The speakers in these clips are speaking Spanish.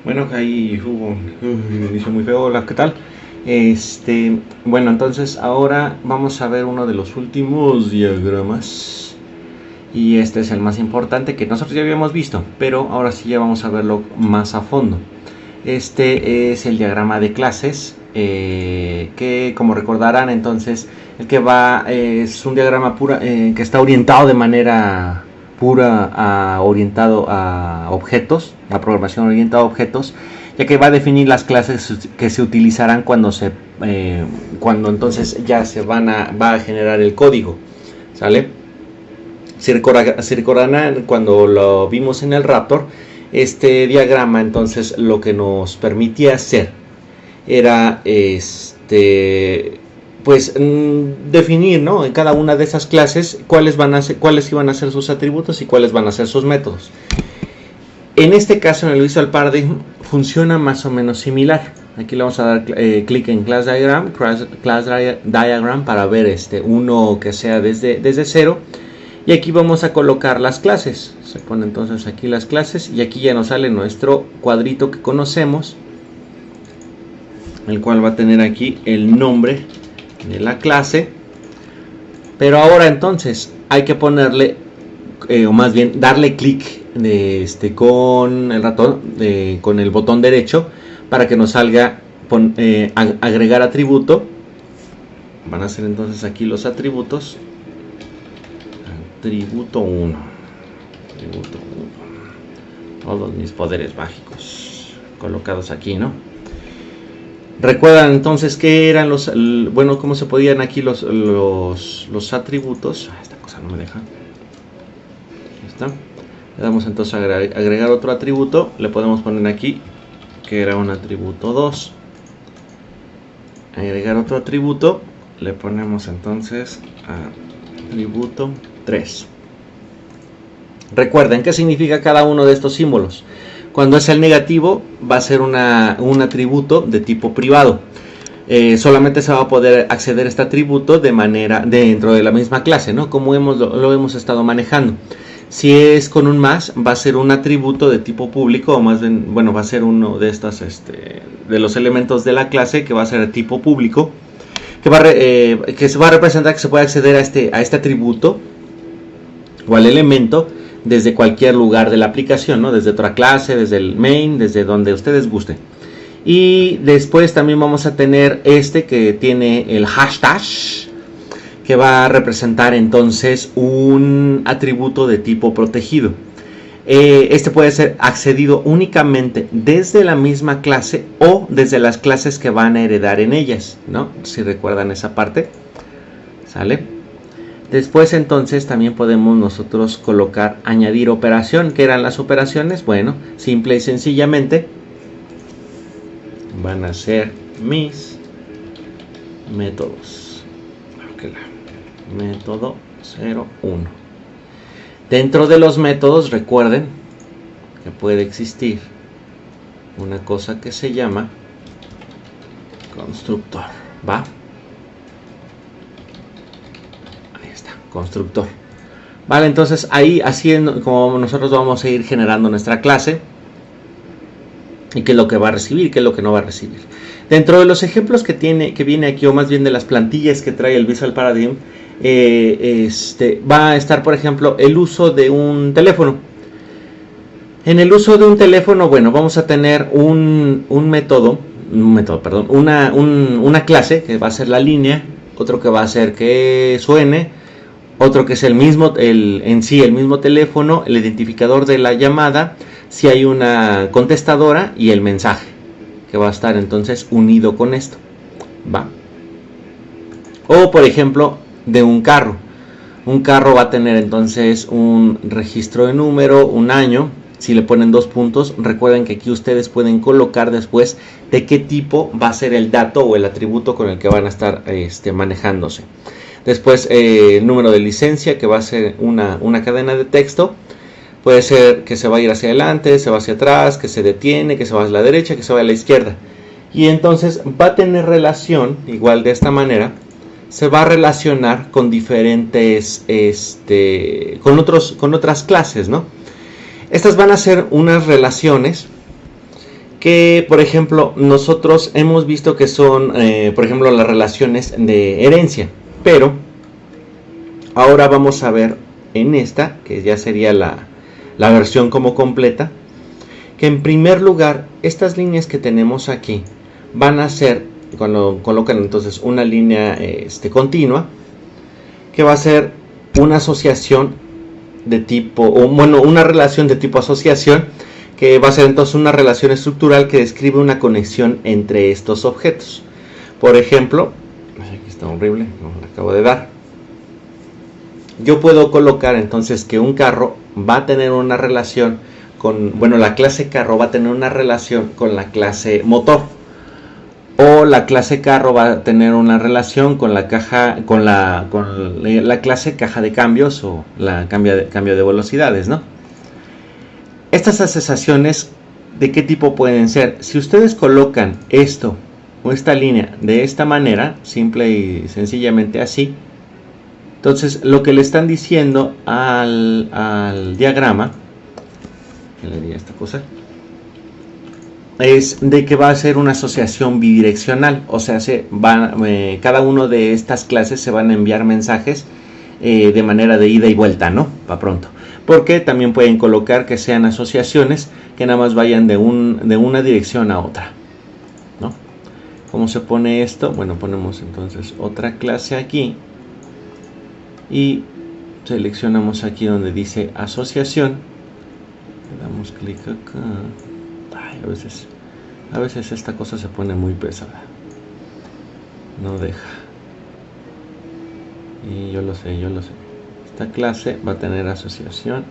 Bueno, ahí hubo un inicio muy feo. Hola, ¿qué tal? Bueno, entonces ahora vamos a ver uno de los últimos diagramas. Y este es el más importante que nosotros ya habíamos visto, pero ahora sí ya vamos a verlo más a fondo. Este es el diagrama de clases, que como recordarán entonces, el que va es un diagrama que está orientado de manera orientado a objetos, la programación orientada a objetos, ya que va a definir las clases que se utilizarán cuando entonces ya va a generar el código, ¿sale? Si recordarán cuando lo vimos en el Raptor, este diagrama entonces lo que nos permitía hacer era pues definir, ¿no?, en cada una de esas clases cuáles iban a ser sus atributos y cuáles van a ser sus métodos. En este caso, en el Visual Paradigm funciona más o menos similar. Aquí le vamos a dar clic en Class Diagram para ver uno que sea desde cero. Y aquí vamos a colocar las clases. Se pone entonces aquí las clases y aquí ya nos sale nuestro cuadrito que conocemos, el cual va a tener aquí el nombre de la clase. Pero ahora entonces hay que ponerle, o más bien darle clic con el ratón, con el botón derecho, para que nos salga agregar atributo. Van a ser entonces aquí los atributos. Atributo 1. Todos mis poderes mágicos colocados aquí, ¿no? Recuerdan entonces qué eran cómo se podían aquí los atributos. Esta cosa no me deja. Ahí está. Le damos entonces a agregar otro atributo. Le podemos poner aquí que era un atributo 2. Agregar otro atributo. Le ponemos entonces atributo 3. Recuerden qué significa cada uno de estos símbolos. Cuando es el negativo, va a ser un atributo de tipo privado. Solamente se va a poder acceder a este atributo dentro de la misma clase, ¿no?, como lo hemos estado manejando. Si es con un más, va a ser un atributo de tipo público, o más bien, bueno, va a ser uno de estas, de los elementos de la clase, que va a ser de tipo público, que se va a representar que se puede acceder a este atributo o al elemento desde cualquier lugar de la aplicación, ¿no?, desde otra clase, desde el main, desde donde ustedes gusten. Y después también vamos a tener que tiene el hashtag, que va a representar entonces un atributo de tipo protegido. Este puede ser accedido únicamente desde la misma clase o desde las clases que van a heredar en ellas, ¿no? Si recuerdan esa parte, ¿sale? Después entonces también podemos nosotros colocar añadir operación. ¿Qué eran las operaciones? Bueno, simple y sencillamente van a ser mis métodos. Método 0, 1. Dentro de los métodos, recuerden que puede existir una cosa que se llama constructor, ¿va? Ahí está, constructor. Vale, entonces ahí, así es como nosotros vamos a ir generando nuestra clase. Y qué es lo que va a recibir, qué es lo que no va a recibir. Dentro de los ejemplos que viene aquí, o más bien de las plantillas que trae el Visual Paradigm, va a estar, por ejemplo, el uso de un teléfono. En el uso de un teléfono, bueno, vamos a tener una clase que va a ser la línea, otro que va a ser que suene, otro que es el mismo teléfono, el identificador de la llamada, si hay una contestadora, y el mensaje, que va a estar entonces unido con esto, ¿va? O por ejemplo, de un carro. Un carro va a tener entonces un registro de número, un año. Si le ponen 2 puntos, recuerden que aquí ustedes pueden colocar después de qué tipo va a ser el dato o el atributo con el que van a estar manejándose. Después el número de licencia, que va a ser una cadena de texto. Puede ser que se va a ir hacia adelante, se va hacia atrás, que se detiene, que se va a la derecha, que se va a la izquierda. Y entonces va a tener relación, igual de esta manera, se va a relacionar con diferentes, con otras clases, ¿no? Estas van a ser unas relaciones que, por ejemplo, nosotros hemos visto que son, por ejemplo, las relaciones de herencia, pero ahora vamos a ver en esta, que ya sería la versión como completa, que en primer lugar, estas líneas que tenemos aquí van a ser, cuando colocan entonces una línea continua, que va a ser una asociación de tipo, o bueno, una relación de tipo asociación, que va a ser entonces una relación estructural que describe una conexión entre estos objetos. Por ejemplo, aquí está horrible, no lo acabo de dar. Yo puedo colocar entonces que un carro va a tener una relación con, bueno, la clase carro va a tener una relación con la clase motor, o la clase carro va a tener una relación con la caja, con la clase caja de cambios, o la cambio de velocidades, ¿no? Estas asociaciones, ¿de qué tipo pueden ser? Si ustedes colocan esto o esta línea de esta manera, simple y sencillamente así, entonces lo que le están diciendo al diagrama, ¿qué le diría esta cosa? Es de que va a ser una asociación bidireccional, o sea, cada uno de estas clases se van a enviar mensajes de manera de ida y vuelta, ¿no? Para pronto. Porque también pueden colocar que sean asociaciones que nada más vayan de una dirección a otra, ¿no? ¿Cómo se pone esto? Bueno, ponemos entonces otra clase aquí y seleccionamos aquí donde dice asociación, le damos clic acá. Ay, a veces esta cosa se pone muy pesada, no deja, y yo lo sé. Esta clase va a tener asociación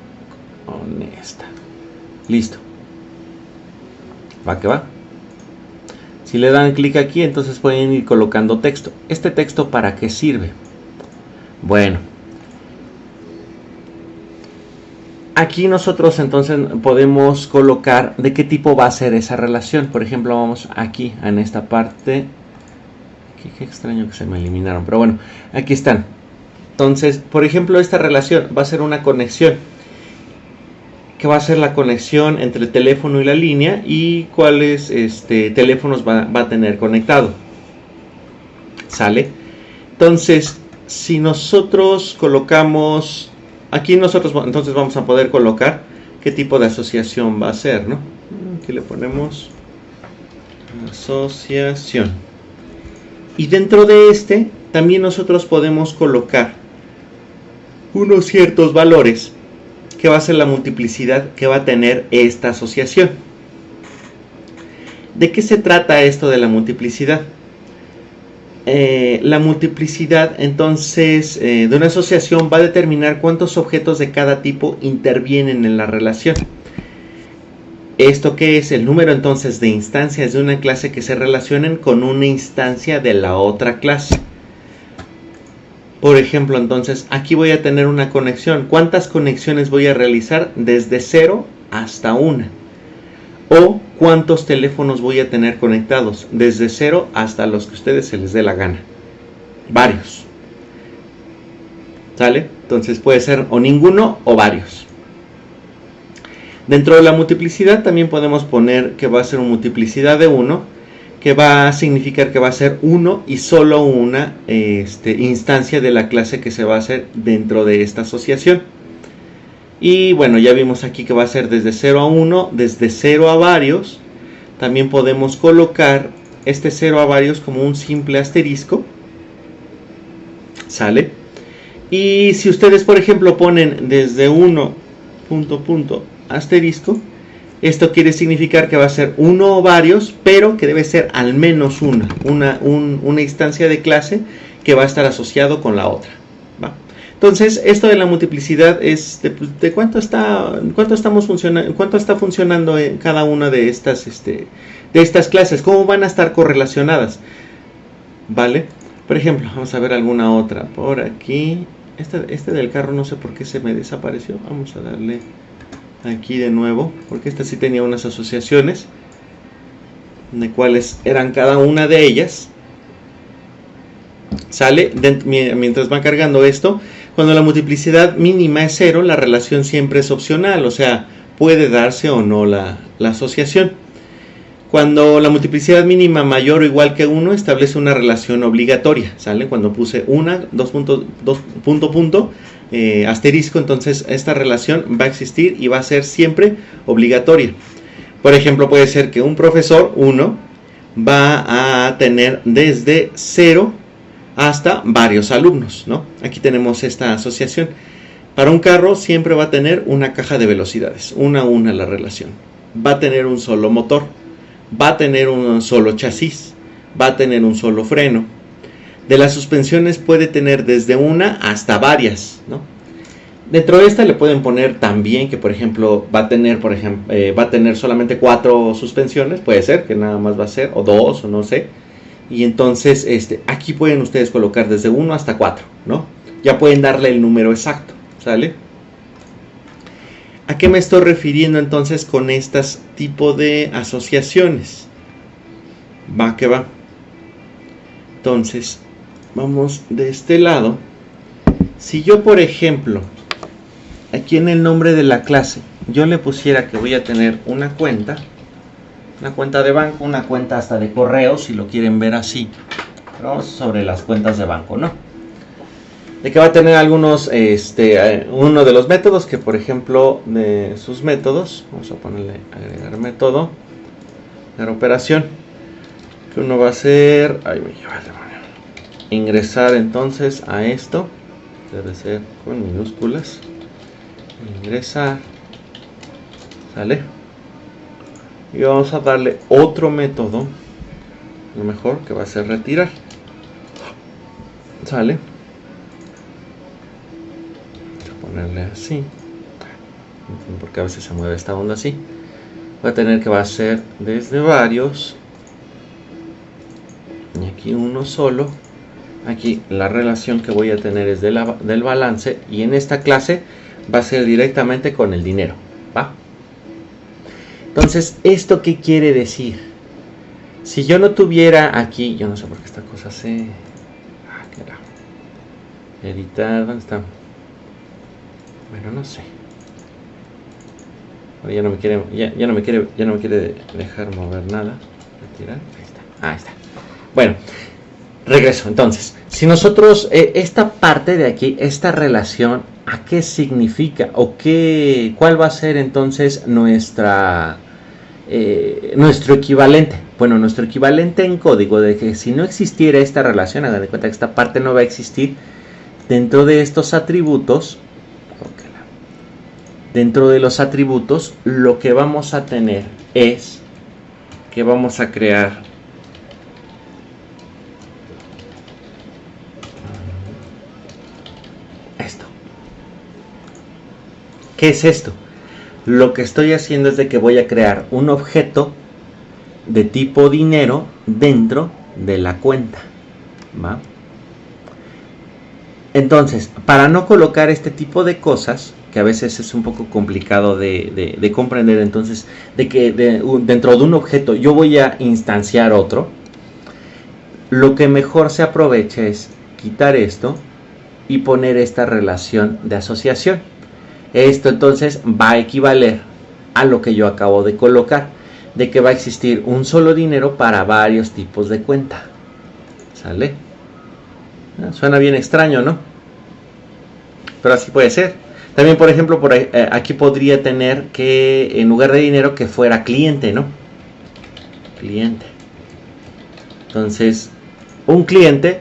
con esta. Listo. Va que va. Si le dan clic aquí, entonces pueden ir colocando texto. ¿Este texto para qué sirve? Bueno, aquí nosotros entonces podemos colocar de qué tipo va a ser esa relación. Por ejemplo, vamos aquí en esta parte. Qué extraño que se me eliminaron, pero bueno, aquí están. Entonces, por ejemplo, esta relación va a ser una conexión, que va a ser la conexión entre el teléfono y la línea, y cuáles teléfonos va a tener conectado. ¿Sale? Entonces, si nosotros colocamos, aquí nosotros entonces vamos a poder colocar qué tipo de asociación va a ser, ¿no? Aquí le ponemos asociación. Y dentro de también nosotros podemos colocar unos ciertos valores que va a ser la multiplicidad que va a tener esta asociación. ¿De qué se trata esto de la multiplicidad? La multiplicidad entonces de una asociación va a determinar cuántos objetos de cada tipo intervienen en la relación. ¿Esto qué es? El número entonces de instancias de una clase que se relacionen con una instancia de la otra clase. Por ejemplo, entonces, aquí voy a tener una conexión. ¿Cuántas conexiones voy a realizar? Desde 0 hasta 1. O, ¿cuántos teléfonos voy a tener conectados? Desde 0 hasta los que a ustedes se les dé la gana. Varios. ¿Sale? Entonces puede ser o ninguno o varios. Dentro de la multiplicidad también podemos poner que va a ser una multiplicidad de 1, que va a significar que va a ser uno y solo una instancia de la clase que se va a hacer dentro de esta asociación. Y bueno, ya vimos aquí que va a ser desde 0 a 1, desde 0 a varios. También podemos colocar este 0 a varios como un simple asterisco. ¿Sale? Y si ustedes, por ejemplo, ponen desde 1, asterisco, esto quiere significar que va a ser uno o varios, pero que debe ser al menos una instancia de clase que va a estar asociado con la otra, ¿va? Entonces, esto de la multiplicidad es de cuánto está funcionando en cada una de estas clases, cómo van a estar correlacionadas, ¿vale? Por ejemplo, vamos a ver alguna otra por aquí. Este del carro no sé por qué se me desapareció. Vamos a darle aquí de nuevo, porque esta sí tenía unas asociaciones de cuáles eran cada una de ellas. Sale, mientras va cargando esto, cuando la multiplicidad mínima es 0, la relación siempre es opcional, o sea, puede darse o no la asociación. Cuando la multiplicidad mínima mayor o igual que 1 establece una relación obligatoria, ¿sale? Cuando puse una, punto, asterisco, entonces esta relación va a existir y va a ser siempre obligatoria. Por ejemplo, puede ser que un profesor, 1, va a tener desde 0 hasta varios alumnos, ¿no? Aquí tenemos esta asociación. Para un carro siempre va a tener una caja de velocidades, una a una la relación. Va a tener un solo motor, va a tener un solo chasis, va a tener un solo freno. De las suspensiones puede tener desde una hasta varias, ¿no? Dentro de esta le pueden poner también que, por ejemplo, va a tener solamente 4 suspensiones, puede ser que nada más va a ser, o 2, o no sé. Y entonces aquí pueden ustedes colocar desde 1 hasta 4, ¿no? Ya pueden darle el número exacto, ¿sale? ¿A qué me estoy refiriendo entonces con estas tipo de asociaciones? Va que va. Entonces, vamos de este lado. Si yo, por ejemplo, aquí en el nombre de la clase, yo le pusiera que voy a tener una cuenta de banco, una cuenta hasta de correo, si lo quieren ver así. Pero vamos sobre las cuentas de banco, ¿no? De que va a tener algunos, uno de los métodos, que por ejemplo, de sus métodos, vamos a ponerle agregar método, agregar operación, que uno va a hacer, ahí me lleva el demonio, ingresar entonces a esto, debe ser con minúsculas, ingresar, ¿sale? Y vamos a darle otro método, lo mejor, que va a ser retirar, ¿sale? Ponerle así, porque a veces se mueve esta onda así. Voy a tener que va a ser desde varios, y aquí uno solo. Aquí la relación que voy a tener es del balance, y en esta clase va a ser directamente con el dinero, ¿va? Entonces, ¿esto qué quiere decir? Si yo no tuviera aquí, yo no sé por qué esta cosa se... ¿qué era? Editar, ¿dónde está? Bueno, no sé. Ahora ya no me quiere dejar mover nada. Retirar. Ahí está. Bueno, regreso. Entonces, si nosotros esta parte de aquí, esta relación, ¿a qué significa? ¿O cuál va a ser entonces nuestro equivalente? Bueno, nuestro equivalente en código de que si no existiera esta relación, hagan de cuenta que esta parte no va a existir dentro de estos atributos. Dentro de los atributos, lo que vamos a tener es que vamos a crear esto. ¿Qué es esto? Lo que estoy haciendo es de que voy a crear un objeto de tipo dinero dentro de la cuenta, ¿va? Entonces, para no colocar este tipo de cosas, que a veces es un poco complicado de comprender, entonces, de que dentro de un objeto yo voy a instanciar otro, lo que mejor se aprovecha es quitar esto y poner esta relación de asociación. Esto entonces va a equivaler a lo que yo acabo de colocar, de que va a existir un solo dinero para varios tipos de cuenta. ¿Sale? Suena bien extraño, ¿no? Pero así puede ser. También, por ejemplo, aquí podría tener que, en lugar de dinero, que fuera cliente, ¿no? Cliente. Entonces, un cliente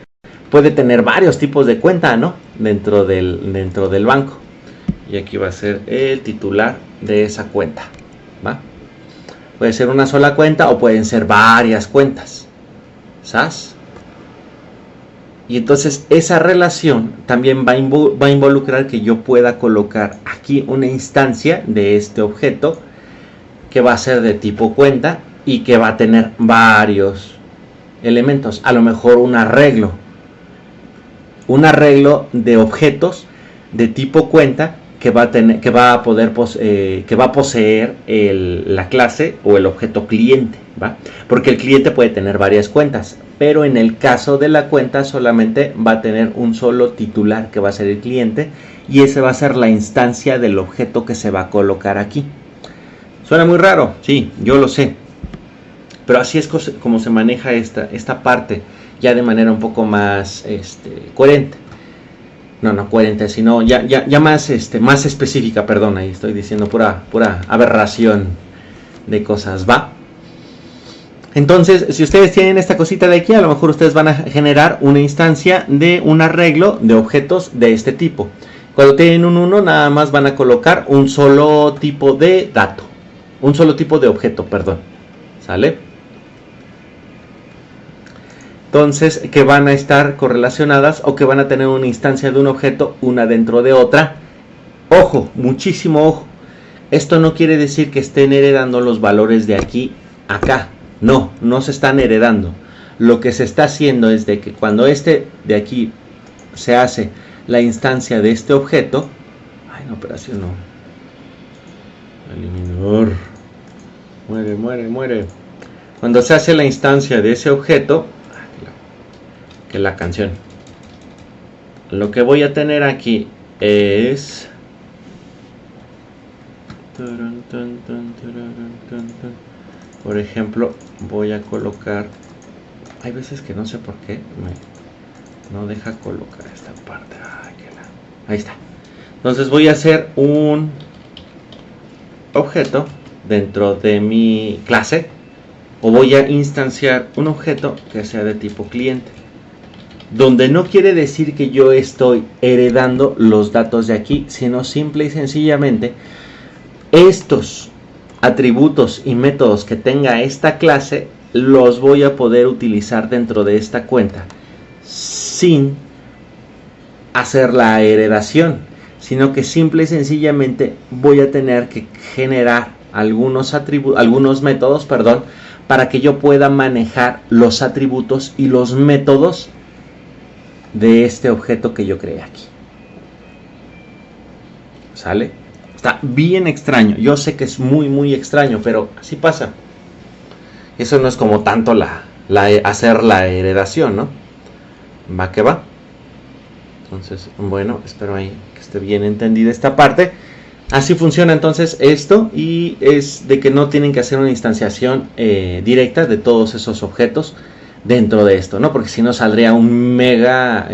puede tener varios tipos de cuenta, ¿no? Dentro del banco. Y aquí va a ser el titular de esa cuenta, ¿va? Puede ser una sola cuenta o pueden ser varias cuentas. ¿Sabes? Y entonces esa relación también va a involucrar que yo pueda colocar aquí una instancia de este objeto que va a ser de tipo cuenta y que va a tener varios elementos. A lo mejor un arreglo de objetos de tipo cuenta que va a poseer la clase o el objeto cliente, ¿va? Porque el cliente puede tener varias cuentas, pero en el caso de la cuenta solamente va a tener un solo titular que va a ser el cliente, y ese va a ser la instancia del objeto que se va a colocar aquí. ¿Suena muy raro? Sí, yo lo sé. Pero así es como se maneja esta parte, ya de manera un poco más coherente. No coherente, sino ya más, más específica, perdón, ahí estoy diciendo pura aberración de cosas, ¿va? Entonces, si ustedes tienen esta cosita de aquí, a lo mejor ustedes van a generar una instancia de un arreglo de objetos de este tipo. Cuando tienen un 1, nada más van a colocar un solo tipo de dato, un solo tipo de objeto, perdón, ¿sale? Entonces, que van a estar correlacionadas o que van a tener una instancia de un objeto, una dentro de otra. Ojo, muchísimo ojo. Esto no quiere decir que estén heredando los valores de aquí a acá. No se están heredando. Lo que se está haciendo es de que cuando de aquí se hace la instancia de este objeto. Ay, no, operación no. Eliminador. Muere. Cuando se hace la instancia de ese objeto, que la canción, lo que voy a tener aquí es por ejemplo, voy a colocar, hay veces que no sé por qué no deja colocar esta parte. Ahí está. Entonces voy a hacer un objeto dentro de mi clase, o voy a instanciar un objeto que sea de tipo cliente, donde no quiere decir que yo estoy heredando los datos de aquí, sino simple y sencillamente estos atributos y métodos que tenga esta clase los voy a poder utilizar dentro de esta cuenta sin hacer la heredación, sino que simple y sencillamente voy a tener que generar algunos métodos, para que yo pueda manejar los atributos y los métodos de este objeto que yo creé aquí. ¿Sale? Está bien extraño. Yo sé que es muy extraño, pero así pasa. Eso no es como tanto hacer la heredación, ¿no? Va que va. Entonces, bueno, espero ahí que esté bien entendida esta parte. Así funciona entonces esto, y es de que no tienen que hacer una instanciación directa de todos esos objetos dentro de esto, ¿no? Porque si no saldría un mega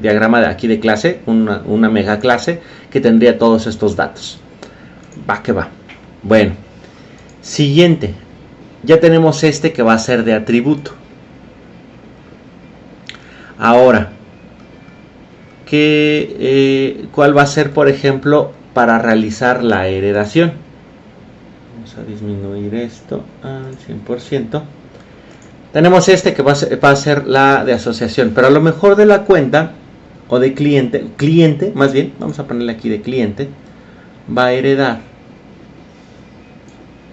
diagrama de aquí de clase, una mega clase que tendría todos estos datos. Va que va. Bueno, siguiente. Ya tenemos que va a ser de atributo. Ahora, ¿cuál va a ser, por ejemplo, para realizar la heredación? Vamos a disminuir esto al 100%. Tenemos que va a ser la de asociación, pero a lo mejor de la cuenta o de cliente más bien, vamos a ponerle aquí de cliente, va a heredar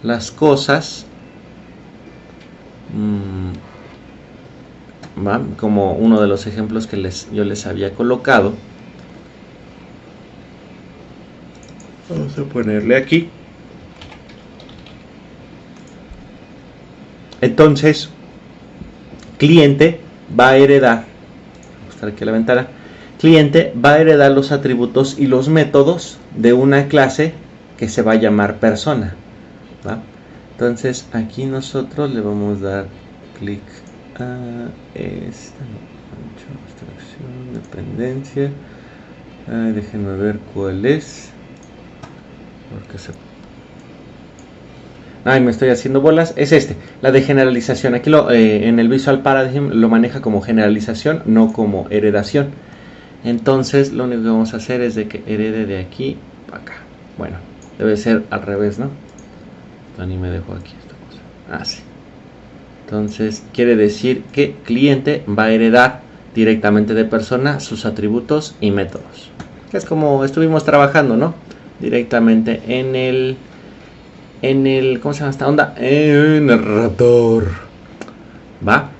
las cosas como uno de los ejemplos que yo les había colocado. Vamos a ponerle aquí. Entonces, cliente va a heredar, voy a mostrar aquí la ventana, cliente va a heredar los atributos y los métodos de una clase que se va a llamar persona, ¿va? Entonces aquí nosotros le vamos a dar clic a esta, abstracción, dependencia. Déjenme ver cuál es, porque me estoy haciendo bolas. Es la de generalización. Aquí en el Visual Paradigm lo maneja como generalización, no como heredación. Entonces lo único que vamos a hacer es de que herede de aquí para acá. Bueno, debe ser al revés, ¿no? Ni me dejo aquí esta cosa. Sí. Entonces quiere decir que cliente va a heredar directamente de persona sus atributos y métodos. Es como estuvimos trabajando, ¿no? Directamente en el ¿cómo se llama esta onda? En el narrador. ¿Va?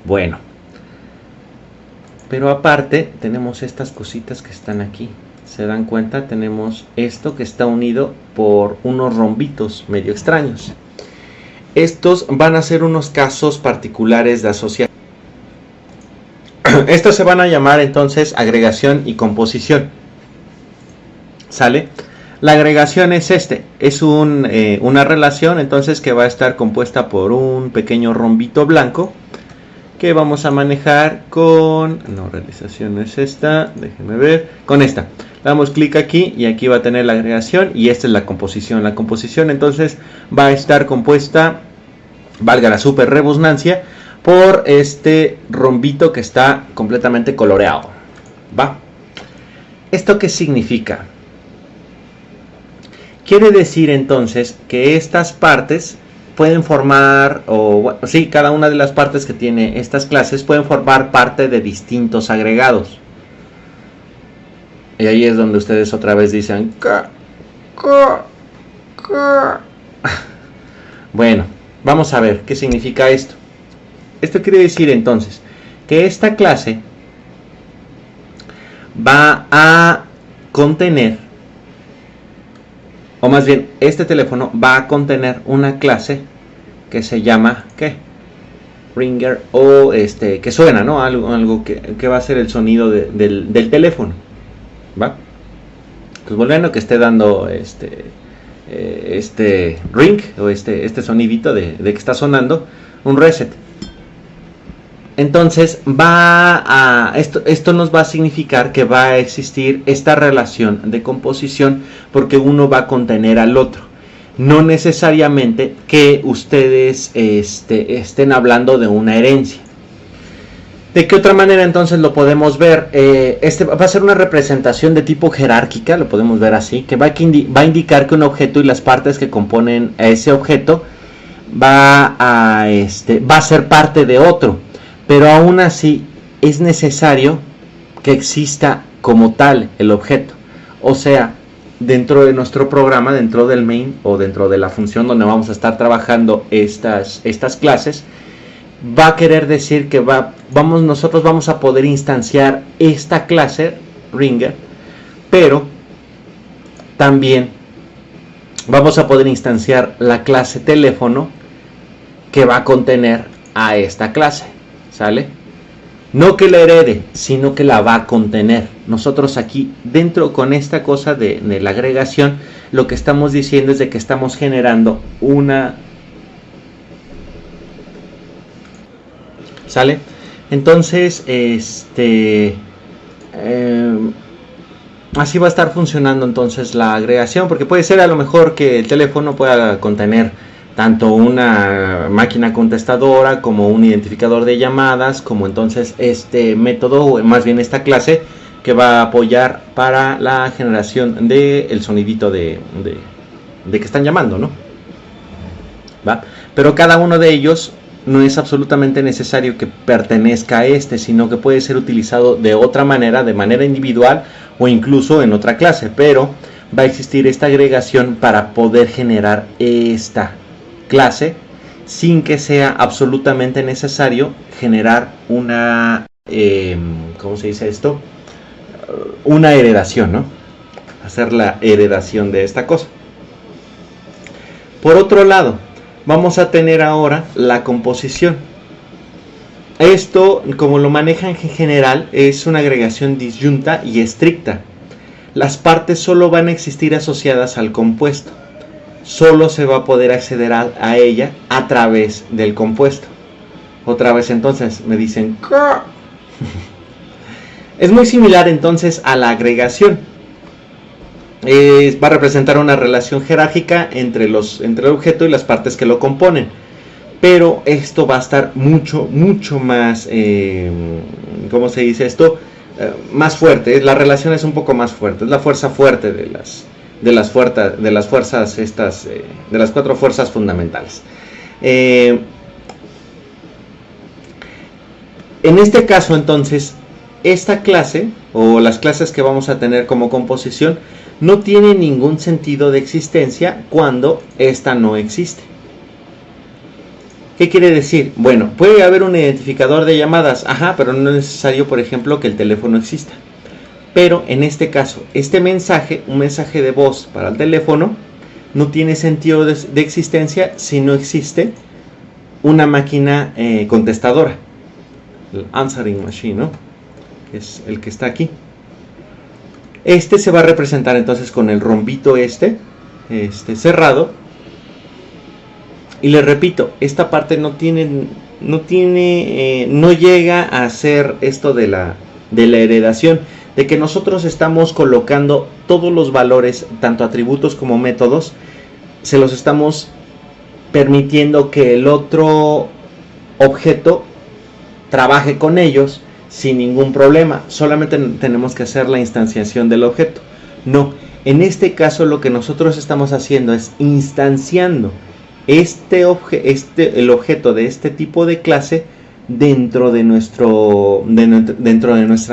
Bueno. Pero aparte tenemos estas cositas que están aquí. ¿Se dan cuenta? Tenemos esto que está unido por unos rombitos medio extraños. Estos van a ser unos casos particulares de asociación. Estos se van a llamar entonces agregación y composición. ¿Sale? La agregación es una relación entonces que va a estar compuesta por un pequeño rombito blanco que vamos a manejar con, no, realización no es esta, déjenme ver, con esta. Le damos clic aquí y aquí va a tener la agregación y esta es la composición. La composición entonces va a estar compuesta, valga la super redundancia, por este rombito que está completamente coloreado. ¿Va? ¿Esto qué significa? Quiere decir entonces que estas partes pueden formar, cada una de las partes que tiene estas clases pueden formar parte de distintos agregados. Y ahí es donde ustedes otra vez dicen bueno, vamos a ver qué significa esto. Esto quiere decir entonces que esta clase va a contener, o más bien este teléfono va a contener una clase que se llama ¿qué? Ringer, o que suena, ¿no? Algo que va a ser el sonido del teléfono. ¿Va? Pues volviendo que esté dando ring o este sonidito de que está sonando un reset. Entonces esto nos va a significar que va a existir esta relación de composición porque uno va a contener al otro. No necesariamente que ustedes estén hablando de una herencia. ¿De qué otra manera entonces lo podemos ver? Va a ser una representación de tipo jerárquica, lo podemos ver así, que va a indicar que un objeto y las partes que componen a ese objeto va a ser parte de otro. Pero aún así es necesario que exista como tal el objeto. O sea, dentro de nuestro programa, dentro del main o dentro de la función donde vamos a estar trabajando estas clases, va a querer decir que nosotros vamos a poder instanciar esta clase Ringer, pero también vamos a poder instanciar la clase teléfono que va a contener a esta clase. ¿Sale? No que la herede, sino que la va a contener. Nosotros aquí dentro con esta cosa de la agregación, lo que estamos diciendo es de que estamos generando una... ¿Sale? Entonces, así va a estar funcionando entonces la agregación, porque puede ser a lo mejor que el teléfono pueda contener tanto una máquina contestadora como un identificador de llamadas, como entonces este método, o más bien esta clase, que va a apoyar para la generación del sonidito de que están llamando, ¿no? ¿Va? Pero cada uno de ellos no es absolutamente necesario que pertenezca a sino que puede ser utilizado de otra manera, de manera individual o incluso en otra clase, pero va a existir esta agregación para poder generar esta clase sin que sea absolutamente necesario generar una ¿cómo se dice esto? Una heredación, ¿no? Hacer la heredación de esta cosa. Por otro lado, vamos a tener ahora la composición. Esto, como lo manejan en general, es una agregación disyunta y estricta. Las partes solo van a existir asociadas al compuesto. Solo se va a poder acceder a ella a través del compuesto. Otra vez entonces me dicen es muy similar entonces a la agregación. Va a representar una relación jerárquica entre el objeto y las partes que lo componen. Pero esto va a estar mucho más, ¿cómo se dice esto? Más fuerte. La relación es un poco más fuerte. Es la fuerza fuerte de las fuerzas estas, de las 4 fuerzas fundamentales. En este caso entonces, esta clase o las clases que vamos a tener como composición no tiene ningún sentido de existencia cuando esta no existe. ¿Qué quiere decir? Bueno, puede haber un identificador de llamadas, pero no es necesario, por ejemplo, que el teléfono exista. Pero en este caso, este mensaje, un mensaje de voz para el teléfono, no tiene sentido de existencia si no existe una máquina contestadora. El answering machine, ¿no? Que es el que está aquí. Este se va a representar entonces con el rombito cerrado. Y les repito, esta parte no llega a ser esto de la heredación, de que nosotros estamos colocando todos los valores, tanto atributos como métodos, se los estamos permitiendo que el otro objeto trabaje con ellos sin ningún problema. Solamente tenemos que hacer la instanciación del objeto. No, en este caso lo que nosotros estamos haciendo es instanciando el objeto de este tipo de clase dentro de nuestra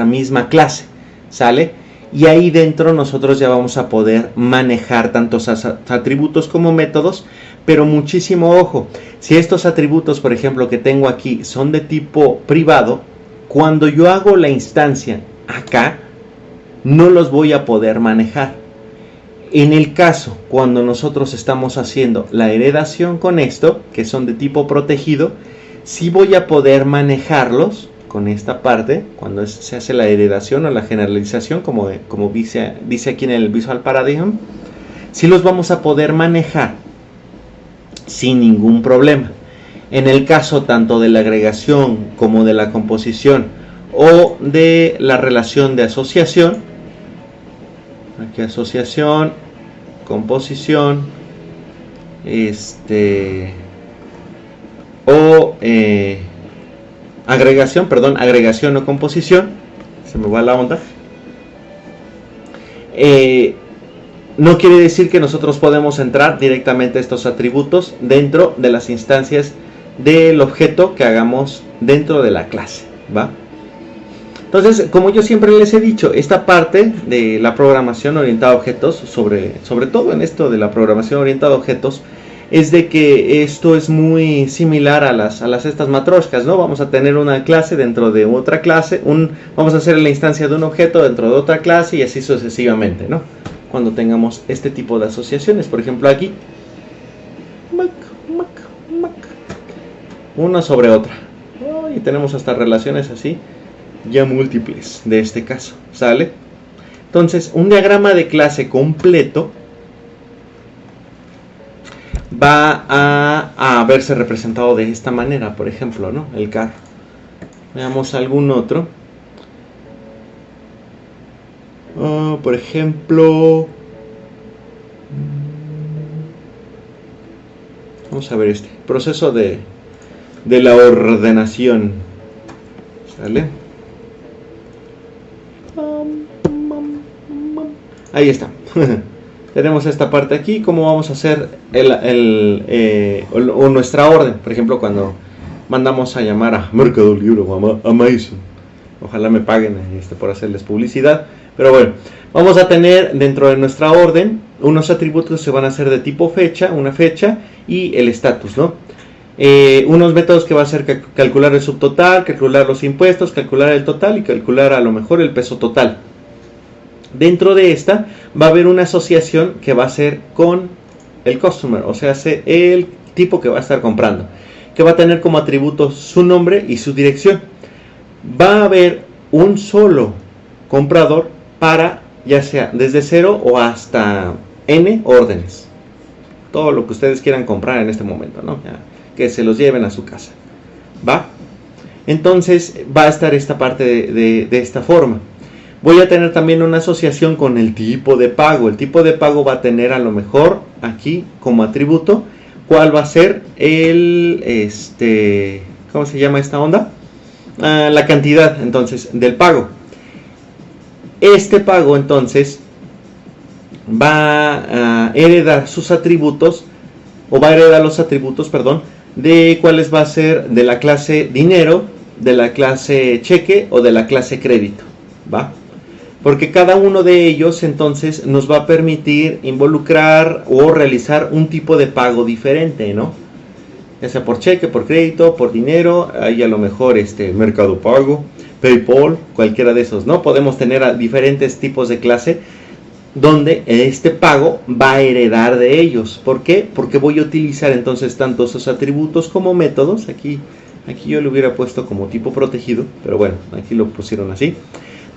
misma clase, ¿sale? Y ahí dentro nosotros ya vamos a poder manejar tantos atributos como métodos, pero muchísimo ojo, si estos atributos, por ejemplo, que tengo aquí son de tipo privado, cuando yo hago la instancia acá, no los voy a poder manejar. En el caso, cuando nosotros estamos haciendo la heredación con esto, que son de tipo protegido, sí voy a poder manejarlos con esta parte, cuando se hace la heredación o la generalización, como dice aquí en el Visual Paradigm, sí los vamos a poder manejar sin ningún problema. En el caso tanto de la agregación como de la composición o de la relación de asociación, aquí asociación, composición, agregación o composición, se me va la onda. No quiere decir que nosotros podemos entrar directamente a estos atributos dentro de las instancias del objeto que hagamos dentro de la clase, ¿va? Entonces, como yo siempre les he dicho, esta parte de la programación orientada a objetos, sobre todo en esto de la programación orientada a objetos, es de que esto es muy similar a estas matroshkas, ¿no? Vamos a tener una clase dentro de otra clase, vamos a hacer la instancia de un objeto dentro de otra clase y así sucesivamente, ¿no? Cuando tengamos este tipo de asociaciones, por ejemplo aquí, una sobre otra, y tenemos hasta relaciones así, ya múltiples de este caso, ¿sale? Entonces, un diagrama de clase completo va a verse representado de esta manera, por ejemplo, ¿no? El carro. Veamos algún otro. Por ejemplo, vamos a ver este proceso de la ordenación, ¿sale? Ahí está. Tenemos esta parte aquí, cómo vamos a hacer nuestra orden. Por ejemplo, cuando mandamos a llamar a Mercado Libre o a Amazon. Ojalá me paguen por hacerles publicidad. Pero bueno, vamos a tener dentro de nuestra orden unos atributos que se van a hacer de tipo fecha, una fecha y el estatus, ¿no? Unos métodos que va a ser calcular el subtotal, calcular los impuestos, calcular el total y calcular a lo mejor el peso total. Dentro de esta va a haber una asociación que va a ser con el customer, o sea, el tipo que va a estar comprando, que va a tener como atributos su nombre y su dirección. Va a haber un solo comprador para ya sea desde 0 o hasta n órdenes. Todo lo que ustedes quieran comprar en este momento, ¿no? Ya, que se los lleven a su casa. ¿Va? Entonces va a estar esta parte de esta forma. Voy a tener también una asociación con el tipo de pago. El tipo de pago va a tener a lo mejor aquí como atributo cuál va a ser ¿cómo se llama esta onda? La cantidad entonces del pago. Este pago entonces va a heredar sus atributos, o va a heredar los atributos, perdón, de cuáles va a ser de la clase dinero, de la clase cheque o de la clase crédito, ¿va? Porque cada uno de ellos entonces nos va a permitir involucrar o realizar un tipo de pago diferente, ¿no? Ya sea por cheque, por crédito, por dinero, ahí a lo mejor Mercado Pago, PayPal, cualquiera de esos, ¿no? Podemos tener diferentes tipos de clase donde este pago va a heredar de ellos. ¿Por qué? Porque voy a utilizar entonces tanto esos atributos como métodos. Aquí yo lo hubiera puesto como tipo protegido, pero bueno, aquí lo pusieron así.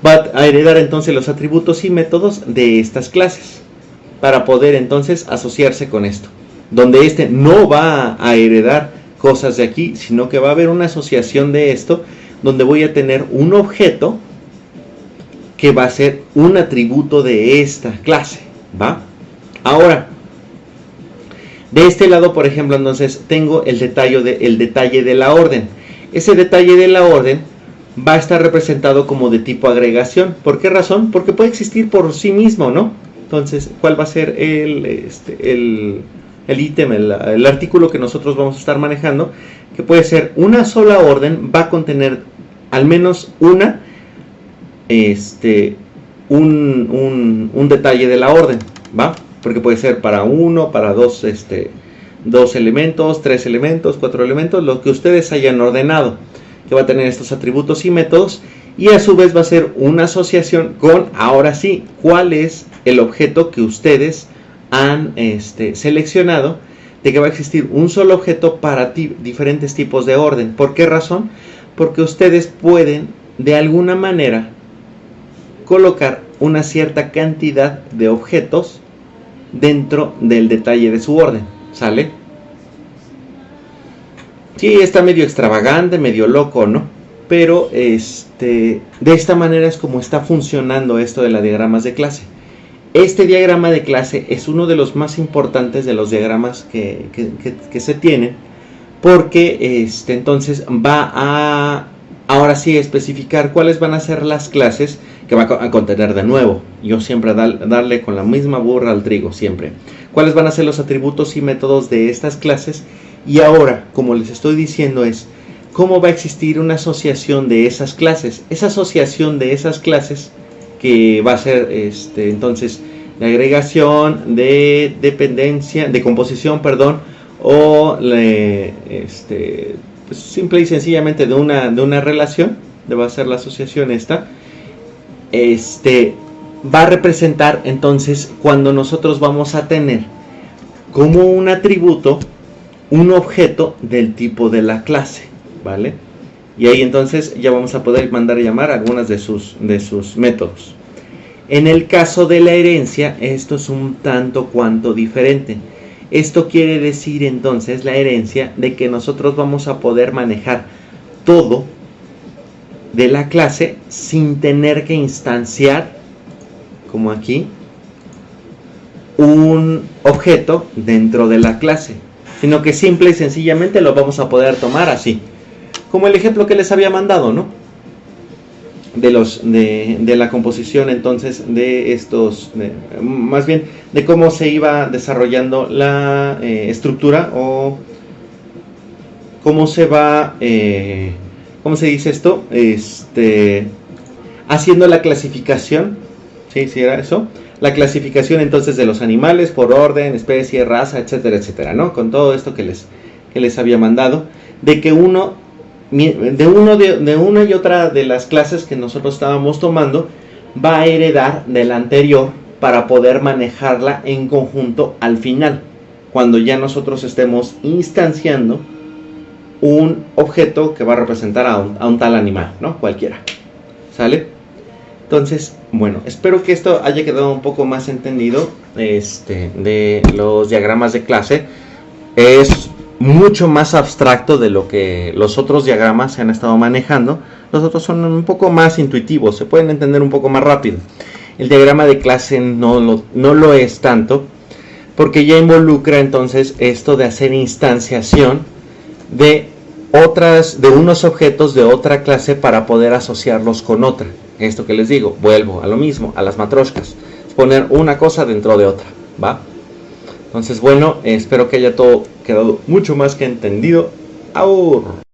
va a heredar entonces los atributos y métodos de estas clases para poder entonces asociarse con esto, donde este no va a heredar cosas de aquí, sino que va a haber una asociación de esto, donde voy a tener un objeto que va a ser un atributo de esta clase, ¿va? Ahora, de este lado, por ejemplo, entonces tengo el detalle de la orden. Ese detalle de la orden va a estar representado como de tipo agregación. ¿Por qué razón? Porque puede existir por sí mismo, ¿no? Entonces, ¿cuál va a ser el ítem, el artículo que nosotros vamos a estar manejando? Que puede ser una sola orden, va a contener al menos un detalle de la orden, ¿va? Porque puede ser para uno, para dos elementos, 3 elementos, 4 elementos, lo que ustedes hayan ordenado, que va a tener estos atributos y métodos, y a su vez va a ser una asociación con, ahora sí, cuál es el objeto que ustedes han seleccionado, de que va a existir un solo objeto para diferentes tipos de orden. ¿Por qué razón? Porque ustedes pueden, de alguna manera, colocar una cierta cantidad de objetos dentro del detalle de su orden, ¿sale? Sí, está medio extravagante, medio loco, ¿no? Pero de esta manera es como está funcionando esto de las diagramas de clase. Este diagrama de clase es uno de los más importantes de los diagramas que se tienen, porque entonces va a, ahora sí, especificar cuáles van a ser las clases que va a contener de nuevo. Yo siempre darle con la misma burra al trigo, siempre. ¿Cuáles van a ser los atributos y métodos de estas clases? Y ahora, como les estoy diciendo, es cómo va a existir una asociación de esas clases. Esa asociación de esas clases que va a ser entonces de agregación, de dependencia, de composición, perdón, o pues simple y sencillamente de una relación, va a ser la asociación esta, va a representar entonces cuando nosotros vamos a tener como un atributo un objeto del tipo de la clase, ¿vale? Y ahí entonces ya vamos a poder mandar a llamar algunas de sus métodos. En el caso de la herencia, esto es un tanto cuanto diferente. Esto quiere decir entonces la herencia de que nosotros vamos a poder manejar todo de la clase sin tener que instanciar, como aquí, un objeto dentro de la clase, sino que simple y sencillamente lo vamos a poder tomar así, como el ejemplo que les había mandado, ¿no? De la composición entonces de estos, más bien de cómo se iba desarrollando la estructura, o cómo se va, ¿cómo se dice esto? Haciendo la clasificación, ¿sí? ¿Sí era eso? La clasificación entonces de los animales por orden, especie, raza, etcétera, etcétera, ¿no? Con todo esto que les había mandado, de que de una y otra de las clases que nosotros estábamos tomando va a heredar de la anterior para poder manejarla en conjunto al final, cuando ya nosotros estemos instanciando un objeto que va a representar a un tal animal, ¿no? Cualquiera, ¿sale? Entonces, bueno, espero que esto haya quedado un poco más entendido de los diagramas de clase. Es mucho más abstracto de lo que los otros diagramas se han estado manejando. Los otros son un poco más intuitivos, se pueden entender un poco más rápido. El diagrama de clase no lo es tanto, porque ya involucra entonces esto de hacer instanciación de unos objetos de otra clase para poder asociarlos con otra. Esto que les digo, vuelvo a lo mismo, a las matroshkas, poner una cosa dentro de otra, ¿va? Entonces, bueno, espero que haya todo quedado mucho más que entendido. ¡Aur!